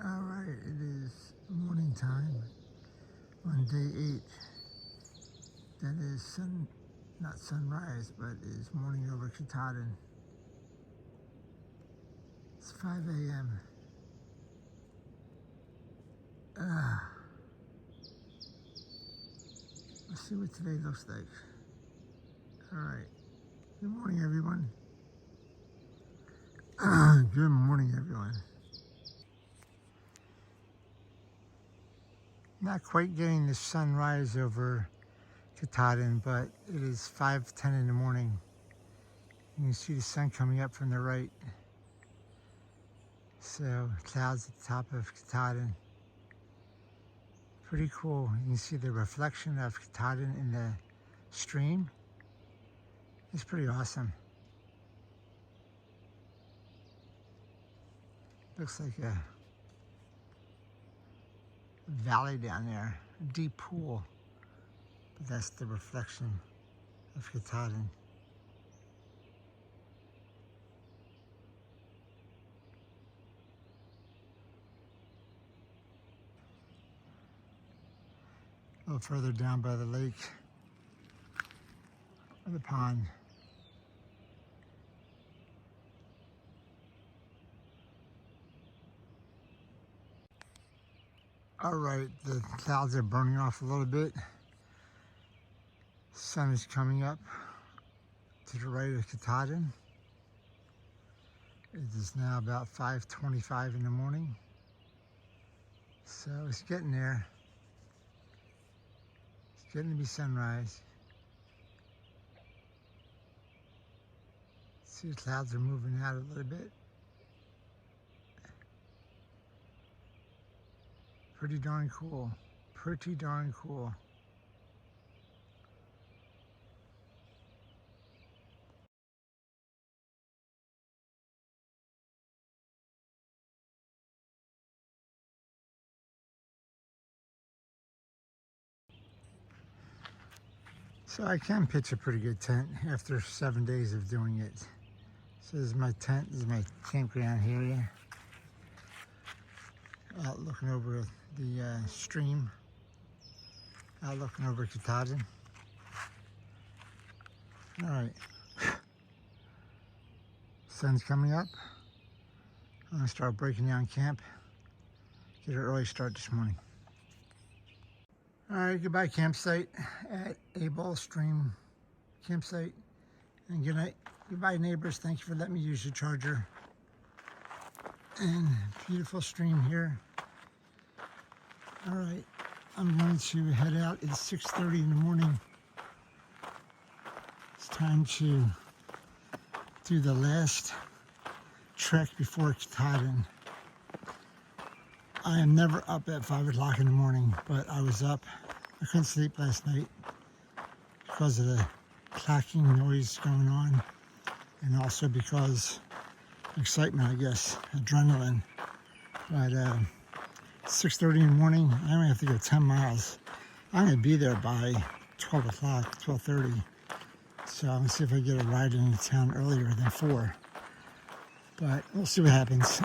Alright, it is morning time on day 8. That is not sunrise, but is morning over Katadhin. It's 5 a.m. Let's see what today looks like. Alright, good morning everyone. Good morning everyone. Not quite getting the sunrise over Katadhin, but it is 5:10 in the morning. You can see the sun coming up from the right. So clouds at the top of Katadhin. Pretty cool. You can see the reflection of Katadhin in the stream. It's pretty awesome. Looks like a valley down there, a deep pool, but that's the reflection of Katadhin. A little further down by the lake, or the pond. All right, the clouds are burning off a little bit. Sun is coming up to the right of Katadhin. It is now about 5:25 in the morning. So it's getting there. It's getting to be sunrise. See, the clouds are moving out a little bit. Pretty darn cool. Pretty darn cool. So I can pitch a pretty good tent after 7 days of doing it. So this is my tent. This is my campground area. Out looking over the stream. Out looking over Katadhin. All right. Sun's coming up. I'm gonna start breaking down camp. Get an early start this morning. All right, goodbye campsite at Abol Stream campsite. And good night. Goodbye neighbors, thank you for letting me use your charger. And beautiful stream here. All right, I'm going to head out. It's 6:30 in the morning. It's time to do the last trek before Katadhin. I am never up at 5 o'clock in the morning, but I was up. I couldn't sleep last night because of the clacking noise going on, and also because excitement, I guess, adrenaline. But 6:30 in the morning, I only have to go 10 miles. I'm going to be there by 12 o'clock, 12:30. So I'm going to see if I get a ride into town earlier than 4. But we'll see what happens.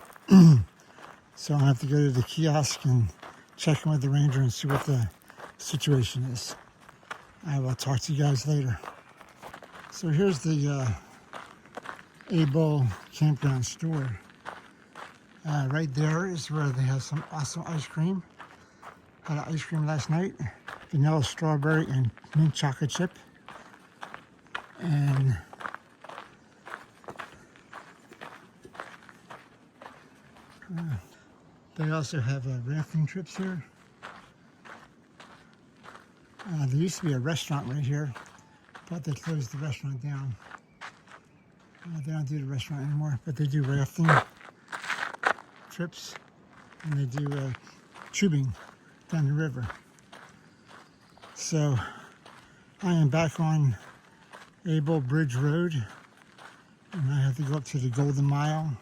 So I'll have to go to the kiosk and check in with the ranger and see what the situation is. I will talk to you guys later. So here's the Abol Campground store. Right there is where they have some awesome ice cream. Had ice cream last night. Vanilla, strawberry, and mint chocolate chip. And they also have rafting trips here. There used to be a restaurant right here, but they closed the restaurant down. They don't do the restaurant anymore, but they do rafting trips, and they do tubing down the river. So I am back on Abol Bridge Road, and I have to go up to the Golden Mile,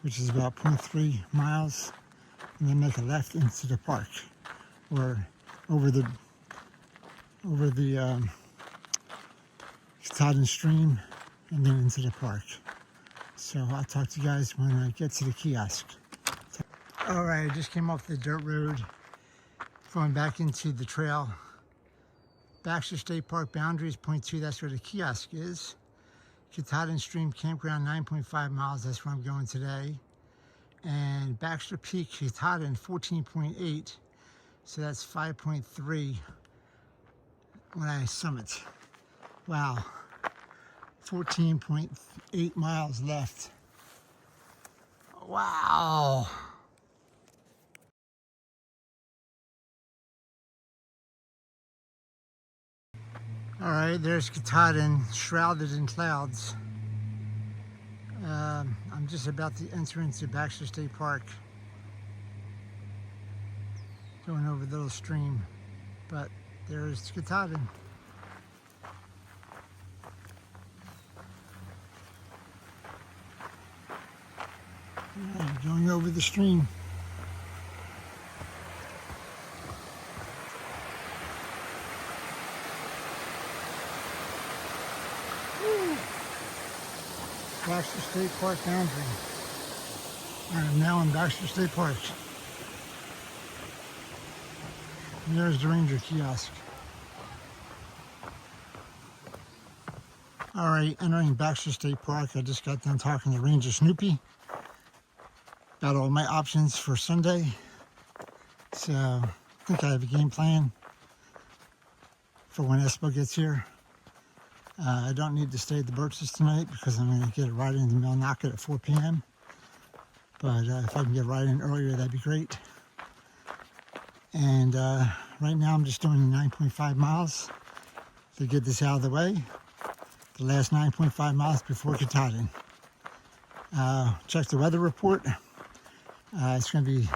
which is about 0.3 miles, and then make a left into the park, or over the Katadhin stream, and then into the park. So I'll talk to you guys when I get to the kiosk. All right, I just came off the dirt road, going back into the trail. Baxter State Park boundaries, point 2, that's where the kiosk is. Katadhin Stream Campground, 9.5 miles, that's where I'm going today. And Baxter Peak, Katadhin, 14.8, so that's 5.3 when I summit. Wow, 14.8 miles left. Wow. All right, there's Katahdin, shrouded in clouds. I'm just about to enter into Baxter State Park, going over the little stream, but there's Katahdin. Going over the stream. Baxter State Park boundary. I am now in Baxter State Park. And there's the ranger kiosk. All right, entering Baxter State Park. I just got done talking to Ranger Snoopy about all my options for Sunday. So I think I have a game plan for when Espo gets here. I don't need to stay at the Birches tonight because I'm going to get a ride in the Millinocket at 4 p.m. But if I can get a ride in earlier, that'd be great. And right now I'm just doing 9.5 miles to get this out of the way. The last 9.5 miles before Katadhin. Check the weather report. It's going to be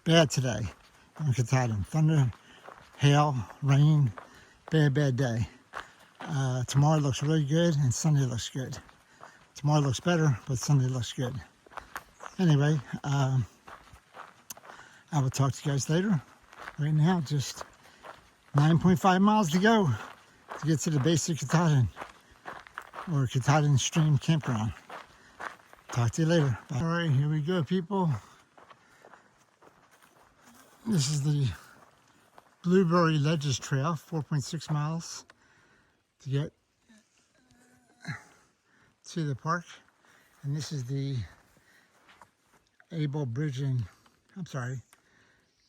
bad today in Katadhin. Thunder, hail, rain, bad day. Tomorrow looks really good and Sunday looks good. Tomorrow looks better, but Sunday looks good. Anyway, I will talk to you guys later. Right now, just 9.5 miles to go to get to the base of Katadhin, or Katadhin Stream Campground. Talk to you later. Bye. All right, here we go, people. This is the Blueberry Ledges Trail, 4.6 miles to get to the park. And this is the Abol Bridge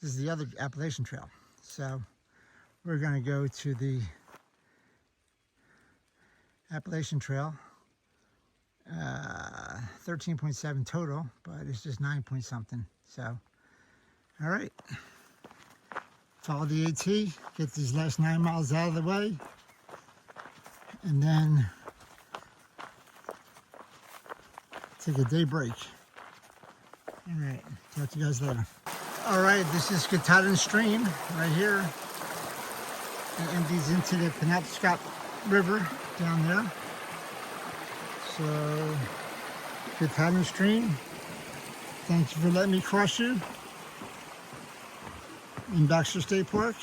this is the other Appalachian Trail. So we're going to go to the Appalachian Trail, 13.7 total, but it's just 9 point something. So, all right, follow the AT, get these last 9 miles out of the way, and then take a day break. All right, talk to you guys later. All right, this is Katadhin Stream right here. It empties into the Penobscot River down there. So, Katadhin Stream, thank you for letting me cross you in Baxter State Park.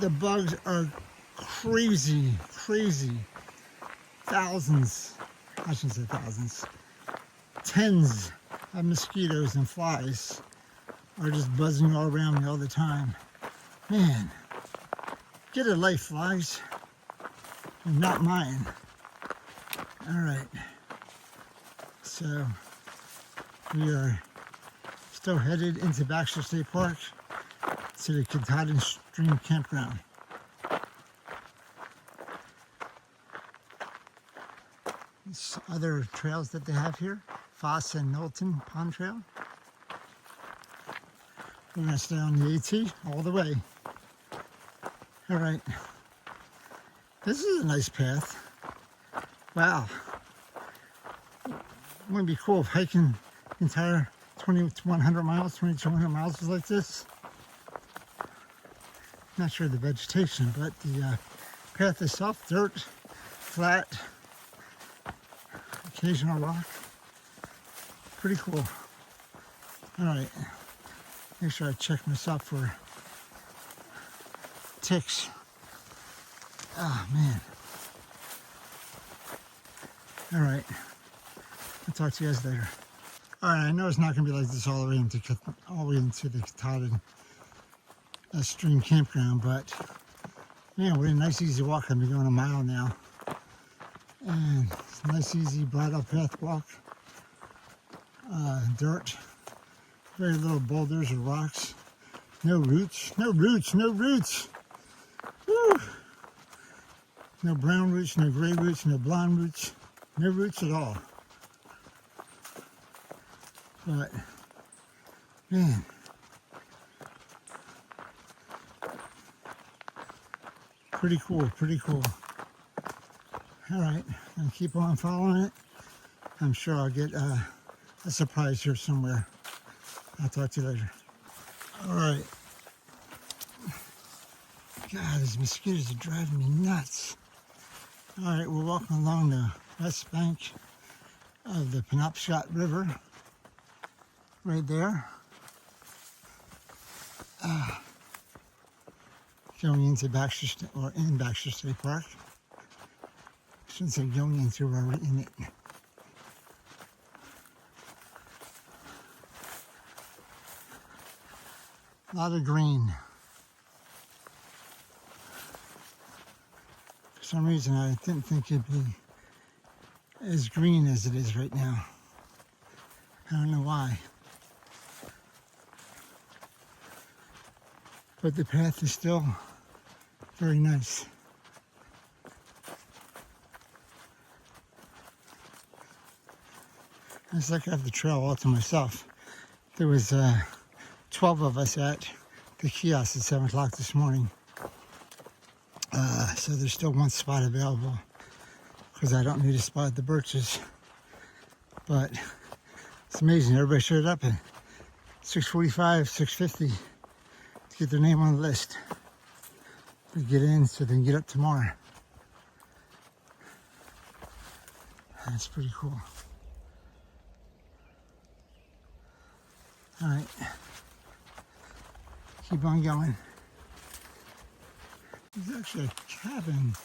The bugs are crazy. Thousands, I shouldn't say thousands, tens of mosquitoes and flies are just buzzing all around me all the time. Man, get a life, flies. Not mine. All right. So we are still headed into Baxter State Park to the Katadhin Stream Campground. These other trails that they have here, Foss and Knowlton Pond Trail. We're going to stay on the AT all the way. All right. This is a nice path. Wow. Wouldn't it be cool if hiking the entire 2,100 miles, 2,200 miles was like this? Not sure the vegetation, but the path itself, dirt, flat, occasional rock. Pretty cool. All right. Make sure I check myself for ticks. Oh, man. All right. I'll talk to you guys later. All right, I know it's not going to be like this all the way into the Katadhin stream campground, but man, what a nice easy walk. I've been going a mile now, and it's a nice easy bridle path walk. Dirt, very little boulders or rocks, no roots. Woo. No brown roots, no gray roots, no blonde roots, no roots at all. But man, pretty cool. All right, I'm gonna keep on following it. I'm sure I'll get a surprise here somewhere. I'll talk to you later. All right. God, these mosquitoes are driving me nuts. All right, we're walking along the west bank of the Penobscot River, right there. Going into Baxter State, or in Baxter State Park. I shouldn't say going into, we're already in it. A lot of green. For some reason, I didn't think it'd be as green as it is right now. I don't know why. But the path is still very nice. It's like I have the trail all to myself. There was 12 of us at the kiosk at 7 o'clock this morning. So there's still one spot available because I don't need a spot at the Birches. But it's amazing. Everybody showed up at 6:45, 6:50 to get their name on the list. To get in so they can get up tomorrow. That's pretty cool. All right. Keep on going. There's actually a cabin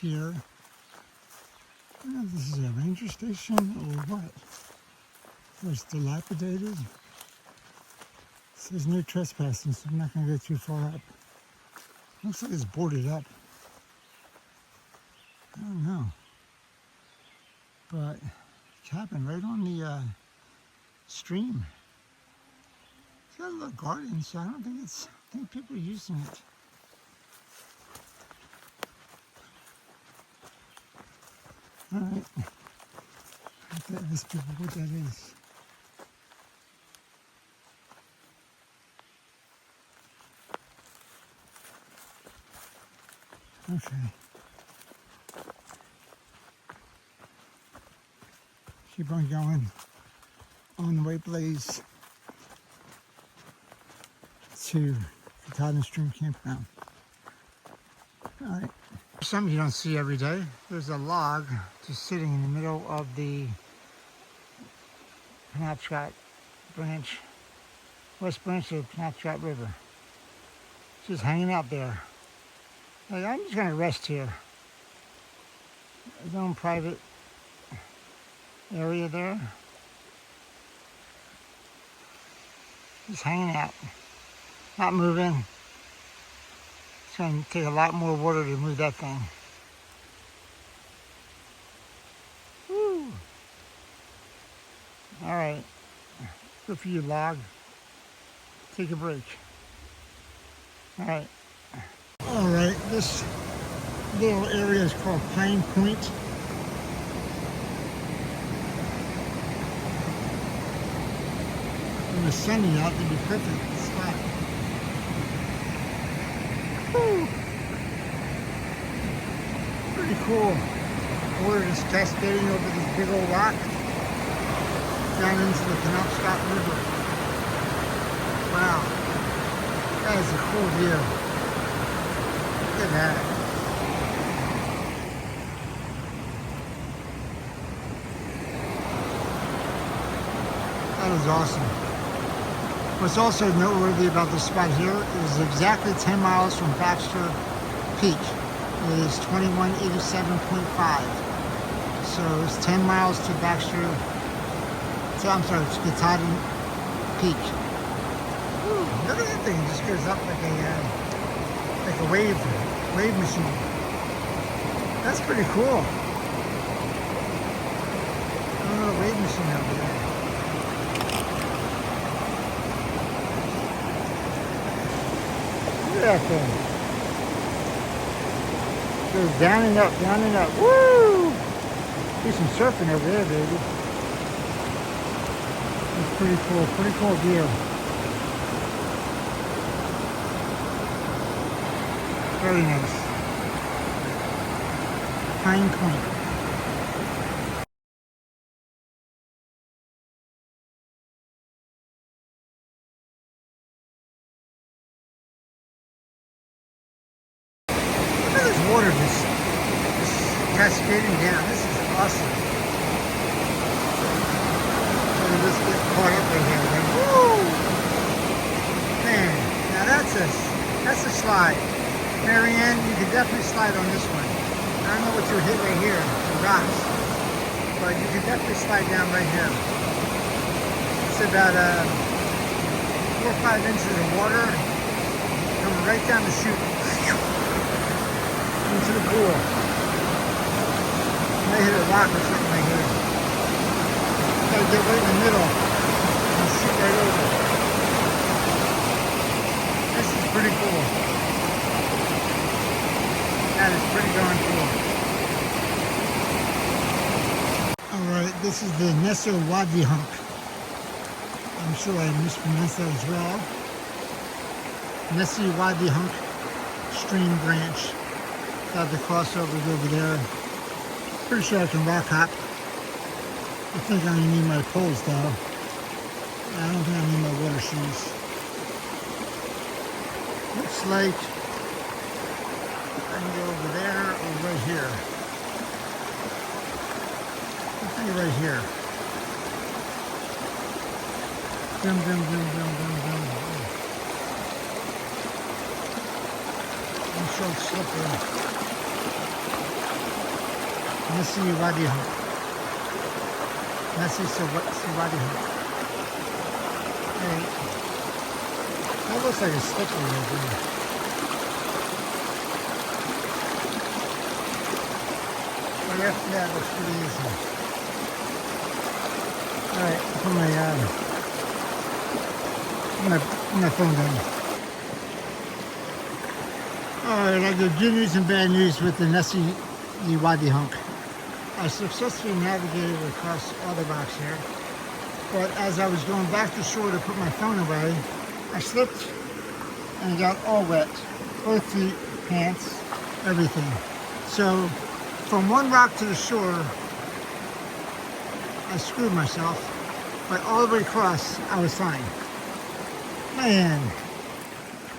here. I don't know if this is a ranger station or what. It's dilapidated. It says no trespassing, so I'm not going to go too far up. Looks like it's boarded up. I don't know. But cabin right on the stream. It's got a little garden, so I don't think I think people are using it. All right. This people what that is. Okay. Keep on going on the way, Blaze, to Katadhin Stream Campground. All right. Something you don't see every day. There's a log just sitting in the middle of the Penobscot branch, west branch of the Penobscot River. Just hanging out there. Like, I'm just gonna rest here. His own private area there. Just hanging out, not moving. It's gonna take a lot more water to move that thing. Woo! All right, good for you, log. Take a break. All right. All right, this little area is called Pine Point. When it's sunny out, it'd be perfect spot. Woo. Pretty cool. Water is cascading over this big old rock down into the Penobscot River. Wow, that is a cool view. Look at that. That is awesome. What's also noteworthy about this spot here is exactly 10 miles from Baxter Peak. It is 2187.5. So it's 10 miles to Baxter So I'm sorry, it's Katadhin Peak. Ooh, look at that thing. It just goes up like a wave machine. That's pretty cool. A little wave machine over there. Look at that thing. Goes down and up, down and up. Woo! Do some surfing over there, baby. It's pretty cool view. Very nice. Pine Point. Look at this water just cascading down. This is awesome. Just get caught up right here. Like, woo! Man, now that's a slide. Marianne, you could definitely slide on this one. I don't know what you hit right here, the rocks, but you could definitely slide down right here. It's about 4 or 5 inches of water coming right down the chute into the pool. You may hit a rock or something right here. Gotta get right in the middle and shoot right over. This is pretty cool. That is pretty darn cool. Alright, this is the Nesso Wadi Hunk. I'm sure I mispronounced that as well. Nessi Wadi Hunk stream branch. Got the crossovers over there. Pretty sure I can rock hop. I think I'm going to need my poles though. I don't think I need my water shoes. Looks like I can go over there or right here. I think right here. Boom, boom, boom, boom, boom, boom. I'm so slippery. Nessi Wadi Hunk. Nessi Wadi Hunk. Hey, that looks like a slippery right there. But after that, looks pretty easy. Alright, put my phone down. Alright, I got good news and bad news with the Nessi Wadi Hunk. I successfully navigated across all the rocks here, but as I was going back to shore to put my phone away, I slipped and got all wet. Both feet, pants, everything. So from one rock to the shore, I screwed myself, but all the way across, I was fine. Man,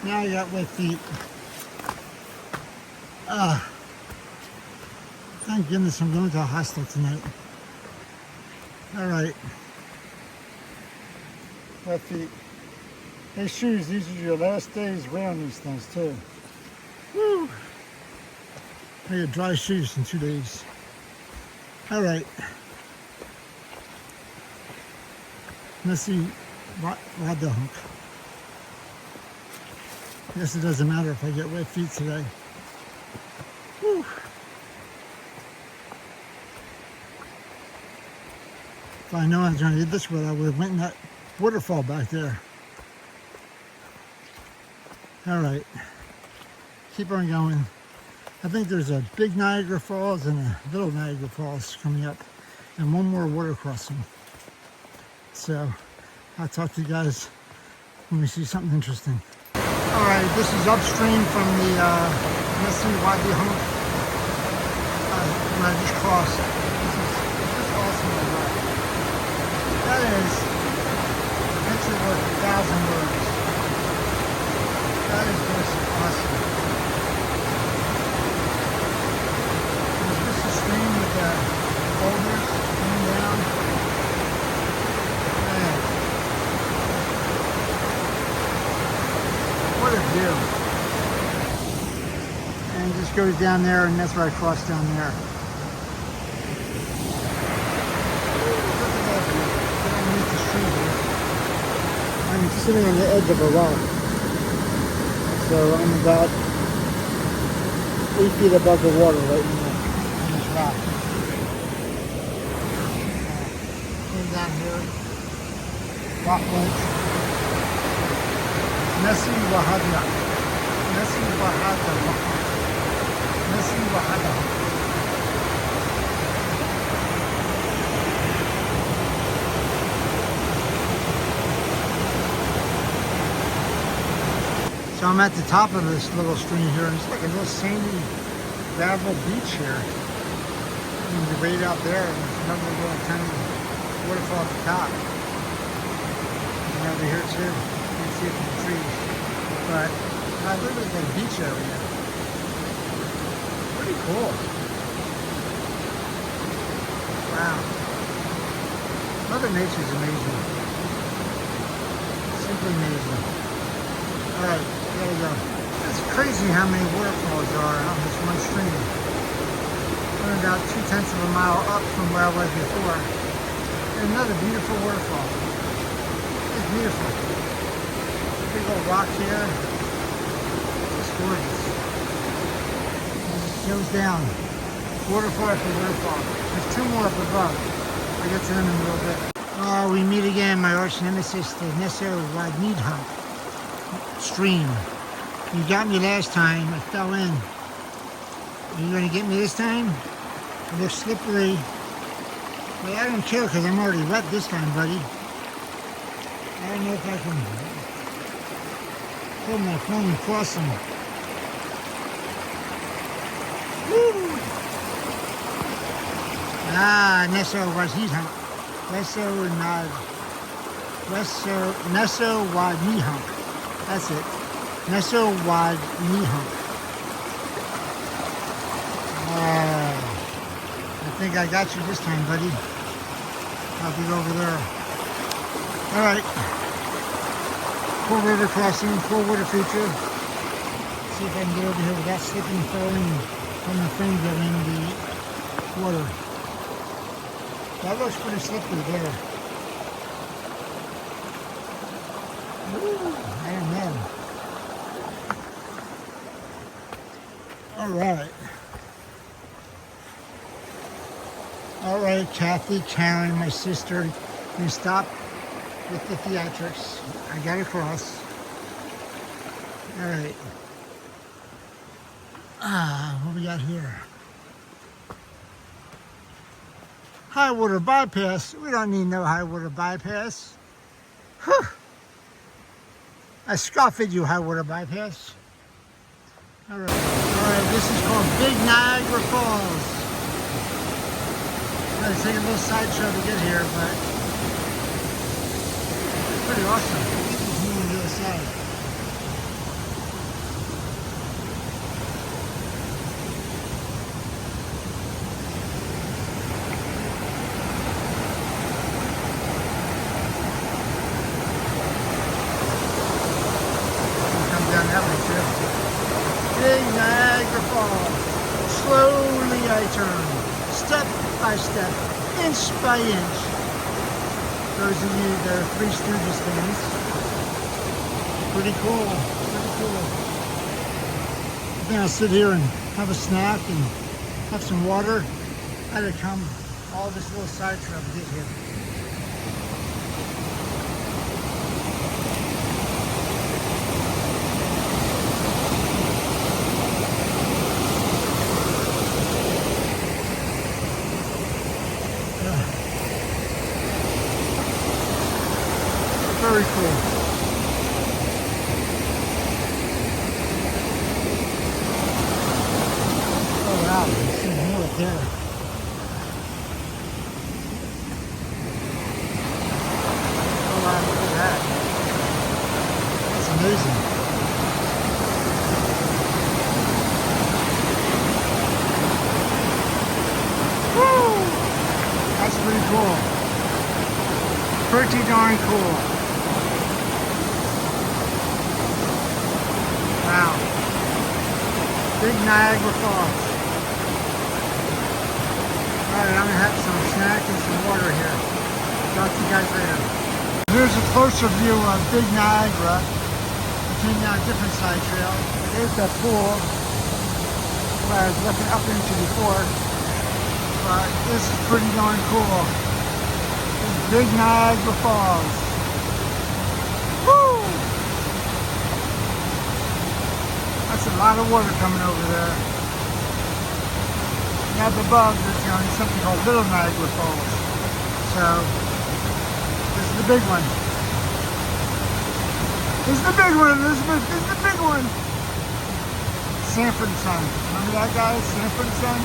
now I got wet feet. Thank goodness I'm going to a hostel tonight. Alright. Wet feet. Hey shoes, these are your last days wearing these things too. Woo! I got dry shoes in 2 days. Alright. Let's see Wadi Hunk. Guess it doesn't matter if I get wet feet today. Woo! If I know I was going to get this wet, I would have went in that waterfall back there. Alright. Keep on going. I think there's a big Niagara Falls and a little Niagara Falls coming up. And one more water crossing. So, I'll talk to you guys when we see something interesting. Alright, this is upstream from the Nessi Wadi Hunk. Where I just crossed. This is awesome to ride. That is a picture worth 1,000 words. That is just awesome. There's just a stream with boulders coming down. Man. What a view. And it just goes down there, and that's where I crossed down there. Look at that view. I'm sitting on the edge of a rock. So I'm about 8 feet above the water right now on this rock. Came down here, rock ledge. Messi Wahada. Messi Wahada. Messi Wahada. So I'm at the top of this little stream here, and it's like a little sandy gravel beach here. And you wade out there, and there's another little tiny waterfall at the top. And over here too, you can see it from the trees. But I literally got a beach area. Pretty cool. Wow. Mother Nature's amazing. Simply amazing. Alright, there we go. It's crazy how many waterfalls are on this one stream. We're about 2/10 of a mile up from where I was before. And another beautiful waterfall. It's beautiful. Big old rock here. It's gorgeous. It just goes down. Waterfall after waterfall. There's two more up above. I'll get to them in a little bit. Oh, we meet again, my arch nemesis, the Neso Wadneedhump stream. You got me last time. I fell in. Are you going to get me this time? It looks slippery. But I don't care because I'm already wet this time, buddy. I don't know if I can pull my phone and cross them. Woo! Ah, Neso Wadneedhump. Neso Wadneedhump. That's it. Neso Wadneedhump. I think I got you this time, buddy. I'll be over there. Alright. Cool river crossing, cool water feature. See if I can get over here without slipping and falling from the finger in the water. That looks pretty slippery there. Ooh, I don't know. Alright. Alright, Kathy, Karen, my sister, we stopped with the theatrics. I got across. Alright. What we got here? High water bypass. We don't need no high water bypass. Whew. I scoff at you, high water bypass. Alright. Alright, this is called Big Niagara Falls. I'm gonna take a little sideshow to get here, but it's pretty awesome. Let's move on the other side. Come down that way too. Big Niagara Falls. Slowly I turn. Step by step, inch by inch. Those of you that are Three Stooges fans. Pretty cool, pretty cool. I think I'll sit here and have a snack and have some water. I had to come all this little side trail to get here. Very cool. Oh wow, there's some more up there. Oh wow, look at that. That's amazing. Woo! That's pretty cool. Pretty darn cool. Wow. Big Niagara Falls. Alright, I'm going to have some snack and some water here. Talk to you guys later. Here's a closer view of Big Niagara. We came down a different side trail. There's that pool where I was looking up into before. But this is pretty darn cool. This is Big Niagara Falls. Woo! That's a lot of water coming over there. And up above, there's something called Little Niagara Falls. So, this is the big one. This is the big one, Elizabeth. This is the big one. Sanford and Son. Remember that guy, Sanford and Son?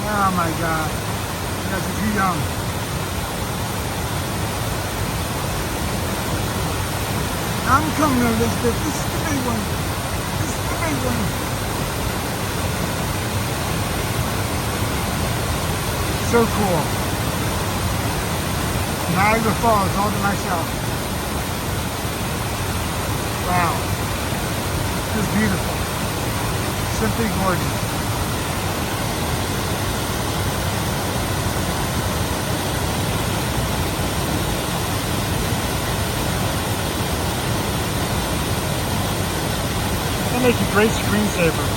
Oh my God. You guys are too young. I'm coming, Elizabeth. This is the big one. This is the big one. So cool. Niagara Falls all to myself. Wow. This is beautiful. Simply gorgeous. That makes a great screensaver.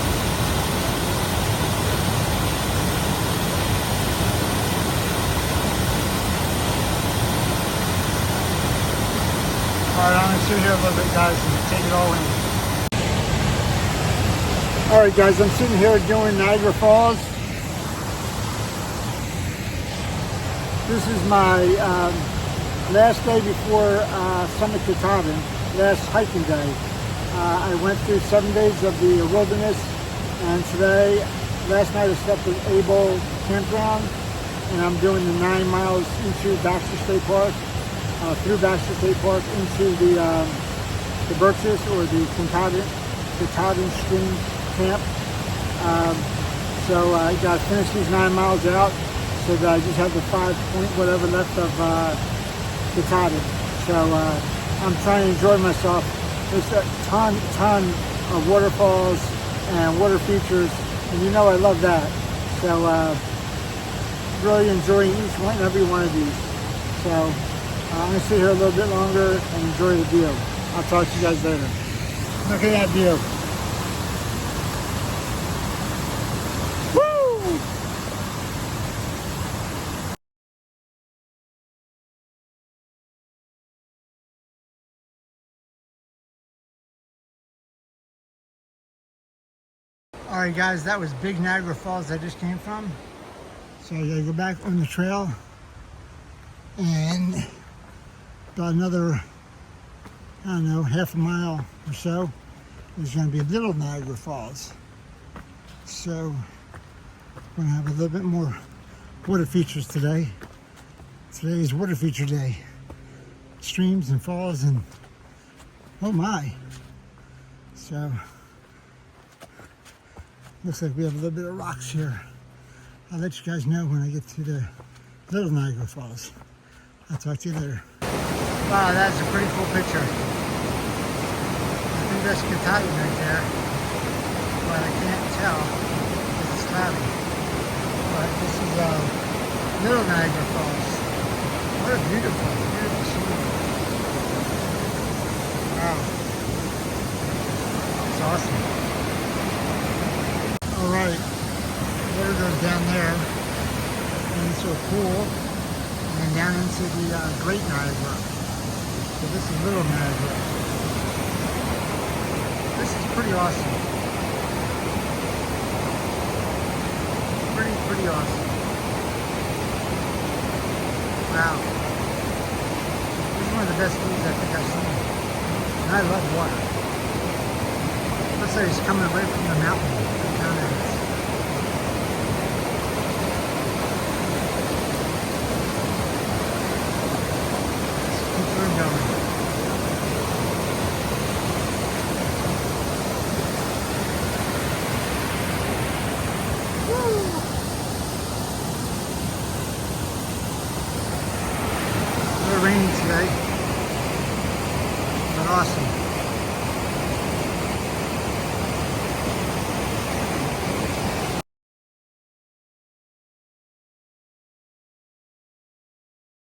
Alright, I'm going to sit here a little bit, guys, and take it all in. Alright, guys, I'm sitting here doing Niagara Falls. This is my last day before Summit Katadhin, last hiking day. I went through 7 days of the wilderness, and today, last night I slept at Abol Campground, and I'm doing the 9 miles into Baxter State Park. Through Baxter State Park into the Birches or the Katadhin stream camp. So I got to finish these 9 miles out so that I just have the 5 point whatever left of Katadhin. So I'm trying to enjoy myself. There's a ton of waterfalls and water features, and you know I love that. So really enjoying each one and every one of these. So I'm going to sit here a little bit longer and enjoy the view. I'll talk to you guys later. Look at that view. Woo! Alright guys, that was Big Niagara Falls I just came from. So I gotta go back on the trail and about another, I don't know, half a mile or so, there's going to be Little Niagara Falls. So we're going to have a little bit more water features today. Today is water feature day. Streams and falls and oh my. So looks like we have a little bit of rocks here. I'll let you guys know when I get to the Little Niagara Falls. I'll talk to you later. Wow, that's a pretty cool picture. I think that's Katadhin right there, but I can't tell because it's cloudy. But this is Little Niagara Falls. What a beautiful, beautiful scene. Wow, it's awesome. All right, water goes down there into a pool and down into the Great Niagara. So this is Little Niagara. This is pretty awesome. Pretty awesome. Wow. This is one of the best views I think I've seen. And I love water. Looks like it's coming right from the mountain down there. Let's keep on going. Raining today, but awesome.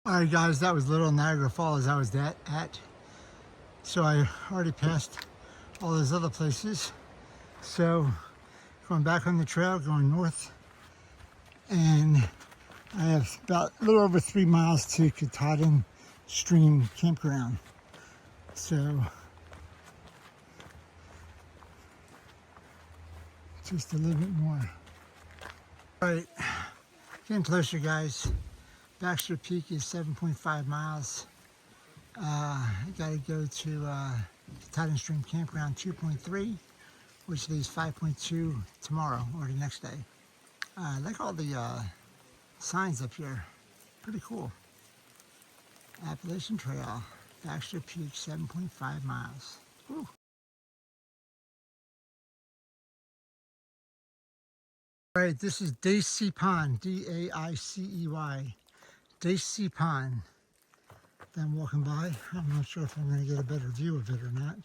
Alright guys, that was Little Niagara Falls I was at. So I already passed all those other places. So going back on the trail, going north, and I have about a little over 3 miles to Katadhin Stream Campground. So just a little bit more. Alright, getting closer guys. Baxter Peak is 7.5 miles. I gotta go to Katahdin Stream Campground 2.3, which leaves 5.2 tomorrow or the next day. I like all the signs up here. Pretty cool. Appalachian Trail, Baxter Peak, 7.5 miles. Woo. All right, this is Daicey Pond, D-A-I-C-E-Y. Daicey Pond that I'm walking by. I'm not sure if I'm going to get a better view of it or not.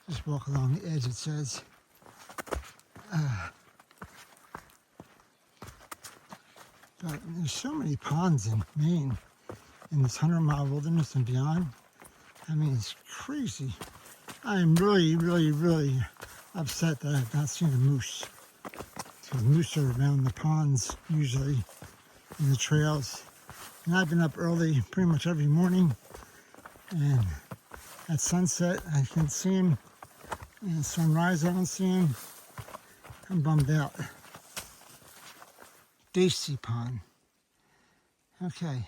Just walk along the edge, it says. But there's so many ponds in Maine, in this 100-mile wilderness and beyond. I mean, it's crazy. I am really, really, really upset that I have not seen a moose. Because moose are around the ponds usually, in the trails. And I've been up early pretty much every morning. And at sunset, I can see them. And at sunrise, I don't see them. I'm bummed out. Daicey Pond. Okay.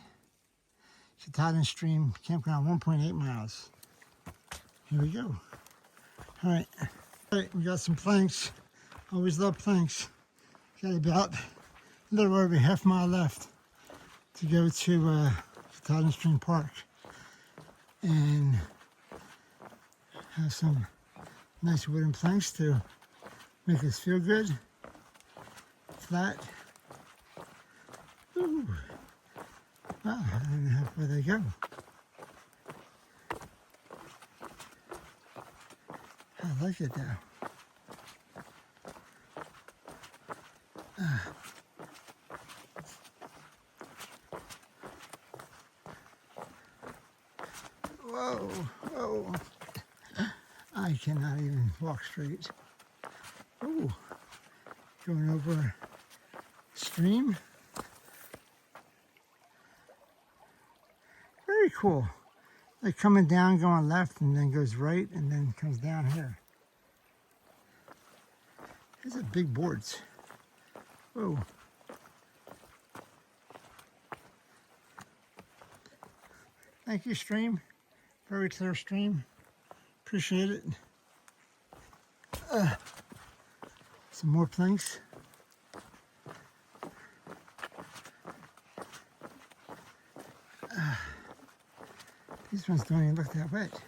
Katadhin Stream Campground, 1.8 miles. Here we go. All right. All right, we got some planks. Always love planks. Got about a little over a half mile left to go to Katadhin Stream Park and have some nice wooden planks to make us feel good. Flat. Ooh. Wow, I don't know how far they go. I like it though. Whoa, whoa. I cannot even walk straight. Ooh, going over stream. Very cool. Like coming down, going left, and then goes right, and then comes down here. These are big boards. Whoa. Thank you, stream. Very clear stream. Appreciate it. Some more planks. These ones don't even look that wet.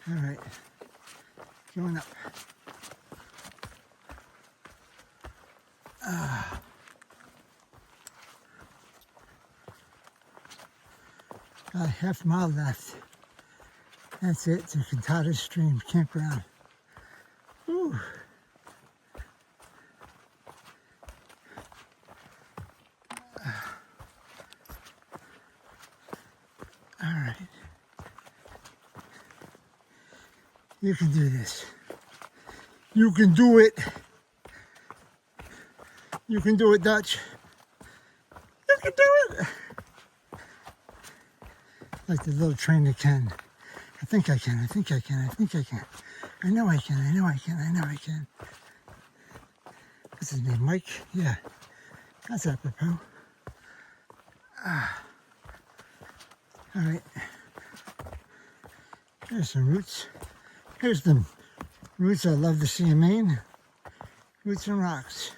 All right, going up. Got a half mile left. That's it to Katadhin Stream Campground. Whew. All right. You can do this. You can do it. You can do it, Dutch. You can do it. Like the little train that can. I think I can. I think I can. I think I can. I know I can. I know I can. I know I can. What's his name? Mike? Yeah. That's apropos. All right. There's some roots. Here's the roots I love to see in Maine. Roots and rocks.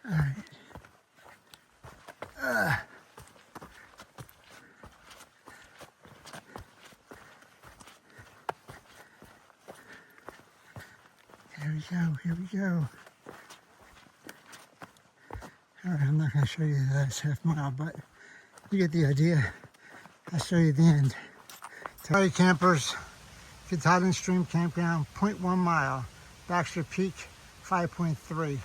All right. Here we go. Here we go. All right, I'm not going to show you the last half mile, but you get the idea. I'll show you the end. Hi campers, Katadhin Stream Campground, 0.1 mile, Baxter Peak, 5.3.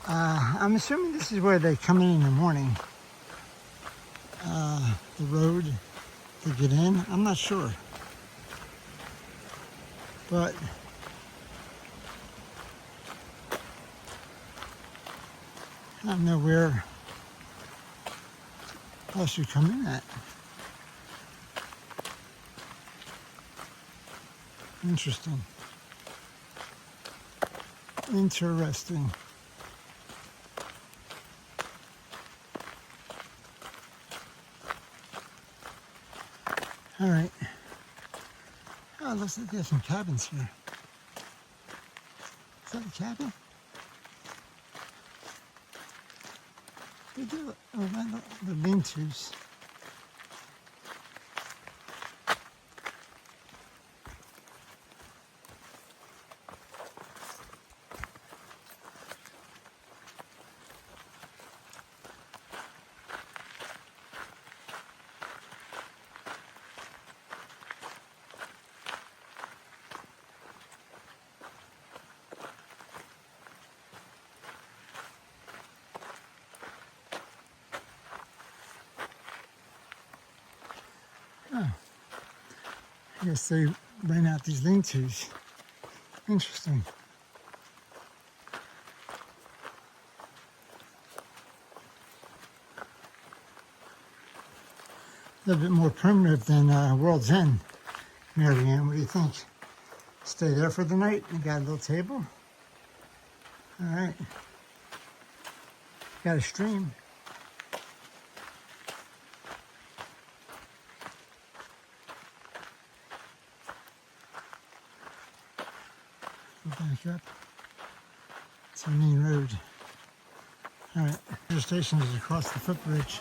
I'm assuming this is where they come in the morning. The road to get in, I'm not sure. But I don't know where else you come in at. Interesting. Interesting. All right. Oh, it looks like there's some cabins here. Is that a cabin? They do. Oh, the lean-tos. Oh, I guess they rent out these lean-tos. Interesting. A little bit more primitive than World's End, Marianne. What do you think? Stay there for the night? You got a little table? All right. Got a stream. Back up. It's the main road. All right, the station is across the footbridge.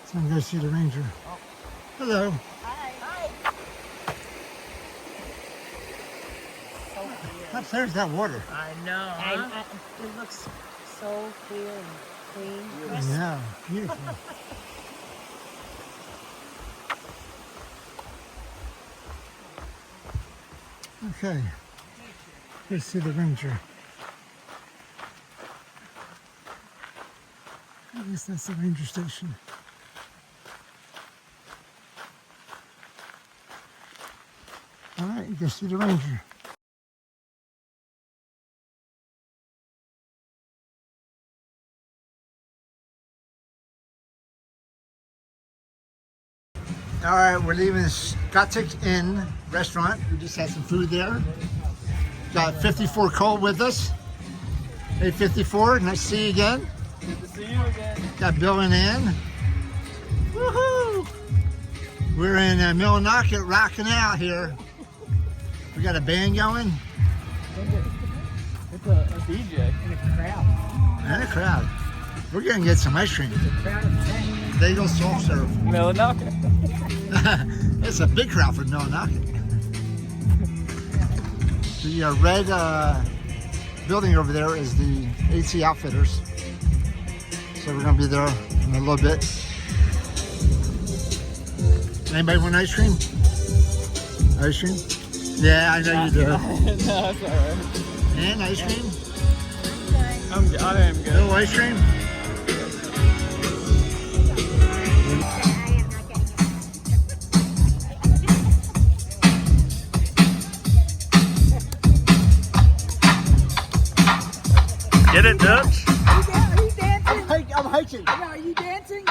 So I'm going to go see the ranger. Hello. Hi. Hi. So clear. How clear is that water? I know. Huh? It looks so clear and clean. Yeah, beautiful. Okay. Let's see the ranger. I guess that's the ranger station. All right, you go see the ranger. All right, we're leaving Katadhin restaurant. We just had some food there. Got 54 Cole with us. Hey, 54, nice to see you again. Good to see you again. Got Bill and Ann. Woohoo! We're in Millinocket rocking out here. We got a band going. It's a DJ. And a crowd. And a crowd. We're gonna get some ice cream. It's a crowd of 10. They go soft serve. Millinocket. It's a big crowd for Millinocket. The red building over there is the AC Outfitters. So we're gonna be there in a little bit. Anybody want ice cream? Ice cream? Yeah, I know you do. No, it's alright. And ice cream? I am good. No ice cream? Get it, Dutch? Are you dancing? I'm hiking. Yeah, are you dancing?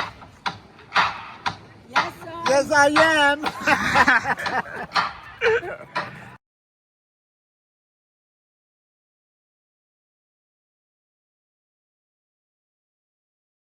Yes, sir. Yes, I am.